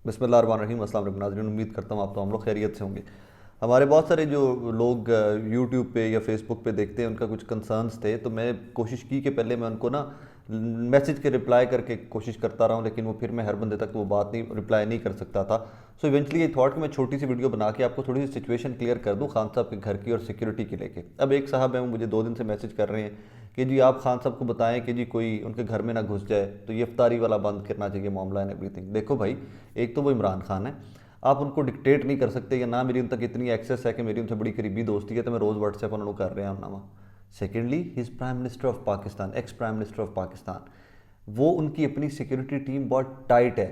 बिस्मिल्लाहिर्रहमानिर्रहीम। अस्सलाम वालेकुम नाज़रीन, उम्मीद करता हूँ आप तो हम लोग खैरियत से होंगे। हमारे बहुत सारे जो लोग यूट्यूब पे या फेसबुक पे देखते हैं उनका कुछ कंसर्न्स थे, तो मैं कोशिश की कि पहले मैं उनको ना मैसेज के रिप्लाई करके कोशिश करता रहा हूँ, लेकिन वो फिर मैं हर बंदे तक वो बात नहीं रिप्लाई नहीं कर सकता था। सो इवेंचुअली ये थॉट कि मैं छोटी सी वीडियो बना के आपको थोड़ी सी सिचुएशन क्लियर कर दूँ खान साहब के घर की और सिक्योरिटी की लेके। अब एक साहब हैं वो मुझे 2 दिन से मैसेज कर रहे हैं कि जी आप खान साहब को बताएं कि जी कोई उनके घर में ना घुस जाए, तो ये इफ्तारी वाला बंद करना चाहिए मामला एंड एवरीथिंग। देखो भाई, एक तो वो इमरान खान है, आप उनको डिक्टेट नहीं कर सकते, या ना मेरी उन तक इतनी एक्सेस है कि मेरी उनसे बड़ी करीबी दोस्ती है तो मैं रोज़ व्हाट्सएप उन्होंने कर रहा हूँ नामा। Secondly he is prime minister of Pakistan, ex prime minister of Pakistan. वो उनकी अपनी सिक्योरिटी टीम बहुत टाइट है।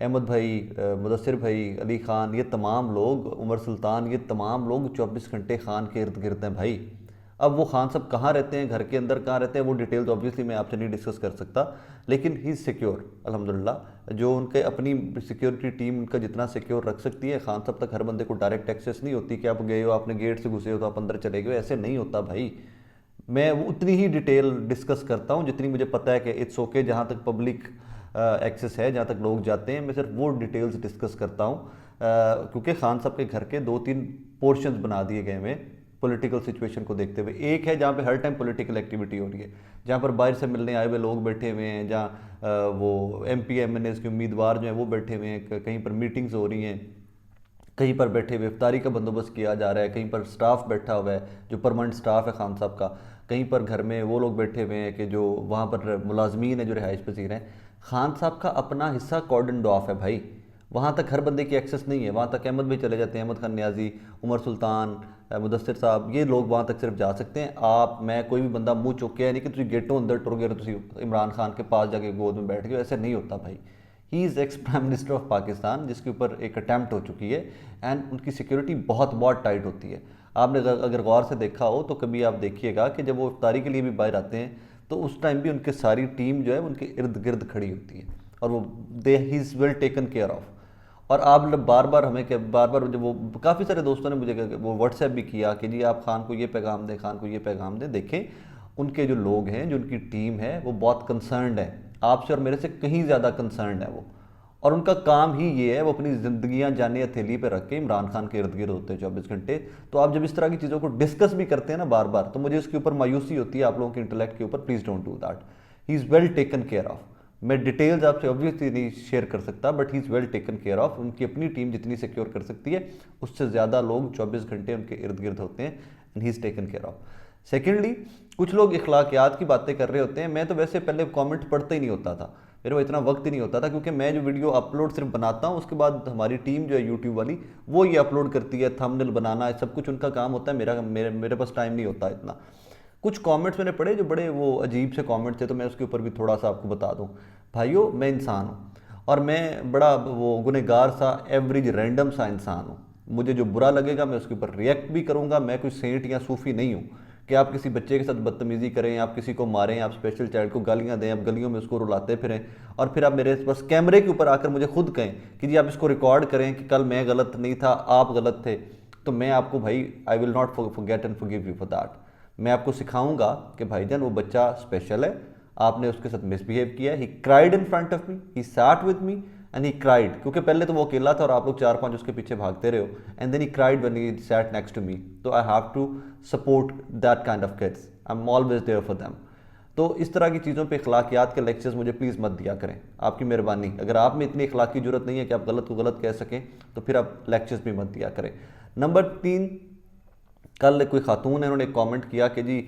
अहमद भाई, मुदस्सिर भाई, अली खान, ये तमाम लोग, उमर सुल्तान, ये तमाम लोग 24 घंटे खान के इर्द गिर्द हैं भाई। अब वो खान साहब कहाँ रहते हैं, घर के अंदर कहाँ रहते हैं, वो डिटेल तो ऑब्वियसली मैं आपसे नहीं डिस्कस कर सकता, लेकिन ही इज़ सिक्योर अल्हम्दुलिल्लाह। जो उनके अपनी सिक्योरिटी टीम उनका जितना सिक्योर रख सकती है, खान साहब तक हर बंदे को डायरेक्ट एक्सेस नहीं होती कि आप गए हो, आपने गेट से घुसे हो तो आप अंदर चले गए, ऐसे नहीं होता भाई। मैं वो उतनी ही डिटेल डिस्कस करता हूँ जितनी मुझे पता है कि इट्स ओके, जहाँ तक पब्लिक एक्सेस है, जहाँ तक लोग जाते हैं, मैं सिर्फ वो डिटेल्स डिस्कस करता हूँ। क्योंकि खान साहब के घर के 2-3 पोर्शंस बना दिए गए हैं पॉलिटिकल सिचुएशन को देखते हुए। एक है जहाँ पे हर टाइम पॉलिटिकल एक्टिविटी हो रही है, जहाँ पर बाहर से मिलने आए हुए लोग बैठे हुए हैं, जहाँ वो MP MNAs के उम्मीदवार जो हैं वो बैठे हुए हैं, कहीं पर मीटिंग्स हो रही हैं, कहीं पर बैठे हुए इफ्तारी का बंदोबस्त किया जा रहा है, कहीं पर स्टाफ बैठा हुआ है जो परमानेंट स्टाफ है खान साहब का, कहीं पर घर में वो लोग बैठे हुए हैं कि जो वहाँ पर मुलाजमीन है जो रिहाइश पसीर हैं। खान साहब का अपना हिस्सा कॉर्डन ऑफ है भाई, वहाँ तक हर बंदे की एक्सेस नहीं है। वहाँ तक अहमद भाई चले जाते हैं, अहमद खान न्याजी, उमर सुल्तान, मुदस्सिर साहब, ये लोग वहाँ तक सिर्फ जा सकते हैं। आप, मैं, कोई भी बंदा मुँह चुक के है नहीं कि तुम गेटों अंदर टुर गए, तुम इमरान खान के पास जाके गोद में बैठ गए, ऐसे नहीं होता भाई। He is ex prime minister of Pakistan, जिसके ऊपर एक अटैम्प्ट हो चुकी है, एंड उनकी सिक्योरिटी बहुत बहुत टाइट होती है। आपने अगर गौर से देखा हो तो कभी आप देखिएगा कि जब वो इफ्तारी के लिए भी बाहर आते हैं तो उस टाइम भी उनकी सारी टीम जो है उनके इर्द गिर्द खड़ी होती है, और वो they he is well taken care of. और आप बार बार हमें बार बार जब वो काफ़ी सारे दोस्तों ने मुझे वो व्हाट्सएप भी किया कि जी आप खान को ये पैगाम दें, खान को ये पैगाम दें। देखें, उनके जो लोग हैं, जो उनकी टीम है, वो बहुत कंसर्नड है आपसे और मेरे से कहीं ज़्यादा कंसर्नड है वो। और उनका काम ही ये है, वो अपनी ज़िंदगियां जाने हथेली पे रख के इमरान खान के इर्द गिर्द होते हैं 24 घंटे। तो आप जब इस तरह की चीज़ों को डिस्कस भी करते हैं ना बार बार, तो मुझे उसके ऊपर मायूसी होती है आप लोगों के इंटेलेक्ट के ऊपर। Please don't do that. He is well taken care of. मैं डिटेल्स आपसे ऑब्वियसली नहीं शेयर कर सकता, but he is well taken care of. उनकी अपनी टीम जितनी सिक्योर कर सकती है, उससे ज़्यादा लोग 24 घंटे उनके इर्द गिर्द होते हैं, and he is taken care of. Secondly, कुछ लोग इखलाकियात की बातें कर रहे होते हैं। मैं तो वैसे पहले कमेंट पढ़ता ही नहीं होता था, मेरे को इतना वक्त ही नहीं होता था, क्योंकि मैं जो वीडियो अपलोड सिर्फ बनाता हूँ, उसके बाद हमारी टीम जो है यूट्यूब वाली, वो ये अपलोड करती है, थंबनेल बनाना सब कुछ उनका काम होता है, मेरे पास टाइम नहीं होता इतना। कुछ कमेंट्स मैंने पढ़े जो बड़े वो अजीब से कमेंट थे, तो मैं उसके ऊपर भी थोड़ा सा आपको बता दूं। भाइयों, मैं इंसान हूँ और मैं बड़ा वो गुनहगार सा एवरेज रैंडम सा इंसान हूँ। मुझे जो बुरा लगेगा मैं उसके ऊपर रिएक्ट भी करूँगा। मैं कोई सेंट या सूफी नहीं हूँ कि आप किसी बच्चे के साथ बदतमीज़ी करें, आप किसी को मारें, आप स्पेशल चाइल्ड को गालियाँ दें, आप गलियों में उसको रुलाते फिरें, और फिर आप मेरे बस कैमरे के ऊपर आकर मुझे खुद कहें कि जी आप इसको रिकॉर्ड करें कि कल मैं गलत नहीं था, आप गलत थे। तो मैं आपको भाई, I will not forget and forgive you for that. मैं आपको सिखाऊंगा कि भाईजान वो बच्चा स्पेशल है, आपने उसके साथ मिसबिहेव किया है। He cried in front of me, he sat with me and he cried, क्योंकि पहले तो वो अकेला था और आप लोग 4-5 उसके पीछे भागते रहे हो, and then he cried when he sat next to me. तो I have to support that kind of kids, I am always there for them. तो इस तरह की चीज़ों पे अखलाकियात के लेक्चर्स मुझे प्लीज़ मत दिया करें, आपकी मेहरबानी। अगर आप में इतनी अखलाकी जरूरत नहीं है कि आप गलत को गलत कह सकें, तो फिर आप लेक्चर्स भी मत दिया करें। नंबर 3, कल कोई खातून है, उन्होंने एक कमेंट किया कि जी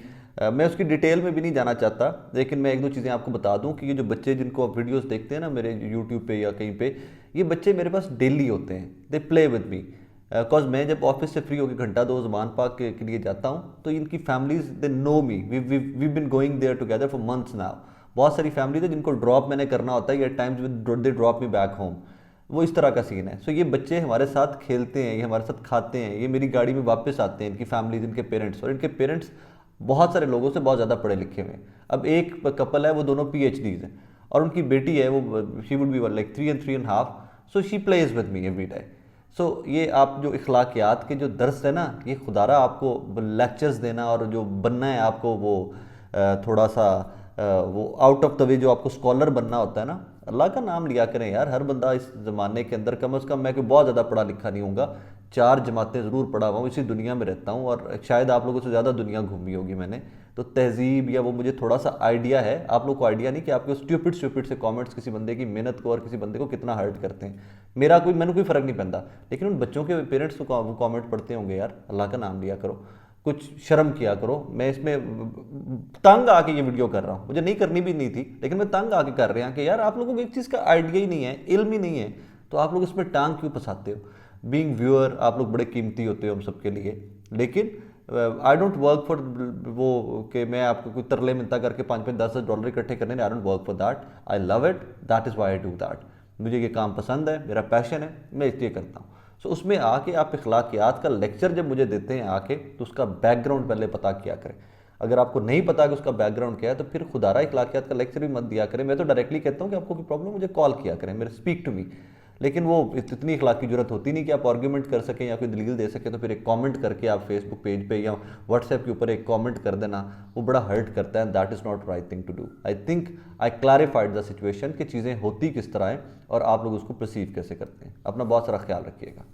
मैं उसकी डिटेल में भी नहीं जाना चाहता, लेकिन मैं 1-2 चीज़ें आपको बता दूं कि ये जो बच्चे जिनको आप वीडियोस देखते हैं ना मेरे यूट्यूब पे या कहीं पे, ये बच्चे मेरे पास डेली होते हैं, they play with me. Because मैं जब ऑफिस से फ्री होकर घंटा 2 ज़ुबान पाक के लिए जाता हूँ, तो इनकी families they know me, we been going there together for months now. बहुत सारी फैमिलीज है जिनको ड्रॉप मैंने करना होता है, या times they drop me back home. वो इस तरह का सीन है। सो ये बच्चे हमारे साथ खेलते हैं, ये हमारे साथ खाते हैं, ये मेरी गाड़ी में वापस आते हैं, इनकी फैमिलीज, इनके पेरेंट्स, और इनके पेरेंट्स बहुत सारे लोगों से बहुत ज़्यादा पढ़े लिखे हुए हैं। अब एक कपल है, वो दोनों PhDs हैं, और उनकी बेटी है, वो she would be like 3 and 3.5, so she plays with me every day. सो ये आप जो इखलाकियात के जो दर्स है ना, ये खुदारा आपको लेक्चर्स देना और जो बनना है आपको वो थोड़ा सा वो आउट ऑफ द वे जो आपको स्कॉलर बनना होता है ना, अल्लाह का नाम लिया करें यार। हर बंदा इस ज़माने के अंदर, कम से कम मैं कोई बहुत ज़्यादा पढ़ा लिखा नहीं हूँगा, 4 जमातें ज़रूर पढ़ा हुआ हूँ, इसी दुनिया में रहता हूँ और शायद आप लोगों से ज़्यादा दुनिया घूमी होगी मैंने, तो तहजीब या वो मुझे थोड़ा सा आइडिया है। आप लोग को आइडिया नहीं कि आपके स्टूपिड स्टूपिड से कमेंट्स किसी बंदे की मेहनत को और किसी बंदे को कितना हर्ट करते हैं। मैंने कोई फ़र्क नहीं पैंता, लेकिन उन बच्चों के पेरेंट्स को वो कमेंट पढ़ते होंगे यार, अल्लाह का नाम लिया करो, कुछ शर्म किया करो। मैं इसमें तंग आके ये वीडियो कर रहा हूँ, मुझे नहीं करनी भी नहीं थी, लेकिन मैं तंग आके कर रहा हूँ कि यार आप लोगों को एक चीज़ का आइडिया ही नहीं है, इल्म ही नहीं है, तो आप लोग इसमें टांग क्यों फंसाते हो। बीइंग व्यूअर आप लोग बड़े कीमती होते हो हम सबके लिए, लेकिन आई डोंट वर्क फॉर वो कि मैं आपको कोई तरले मिलता करके 5-5 $10 इकट्ठे करने, I don't work for that, I love it, that is why I do that. मुझे ये काम पसंद है, मेरा पैशन है, मैं इसलिए करता हूँ। सो उसमें आके आप अखलाकियात का लेक्चर जब मुझे देते हैं आके, तो उसका बैकग्राउंड पहले पता किया करें। अगर आपको नहीं पता कि उसका बैकग्राउंड क्या है, तो फिर खुदारा अखलाकियात का लेक्चर भी मत दिया करें। मैं तो डायरेक्टली कहता हूँ कि आपको कोई प्रॉब्लम, मुझे कॉल किया करें, मेरे स्पीक टू मी। लेकिन वो इतनी अखलाक की जरूरत होती नहीं कि आप आर्ग्यूमेंट कर सकें या कोई दलील दे सकें, तो फिर एक कमेंट करके आप फेसबुक पेज पे या व्हाट्सएप के ऊपर एक कमेंट कर देना, वो बड़ा हर्ट करता है। That is not right thing to do. I think I clarified the situation कि चीज़ें होती किस तरह हैं और आप लोग उसको परसीव कैसे करते हैं। अपना बहुत सारा ख्याल रखिएगा।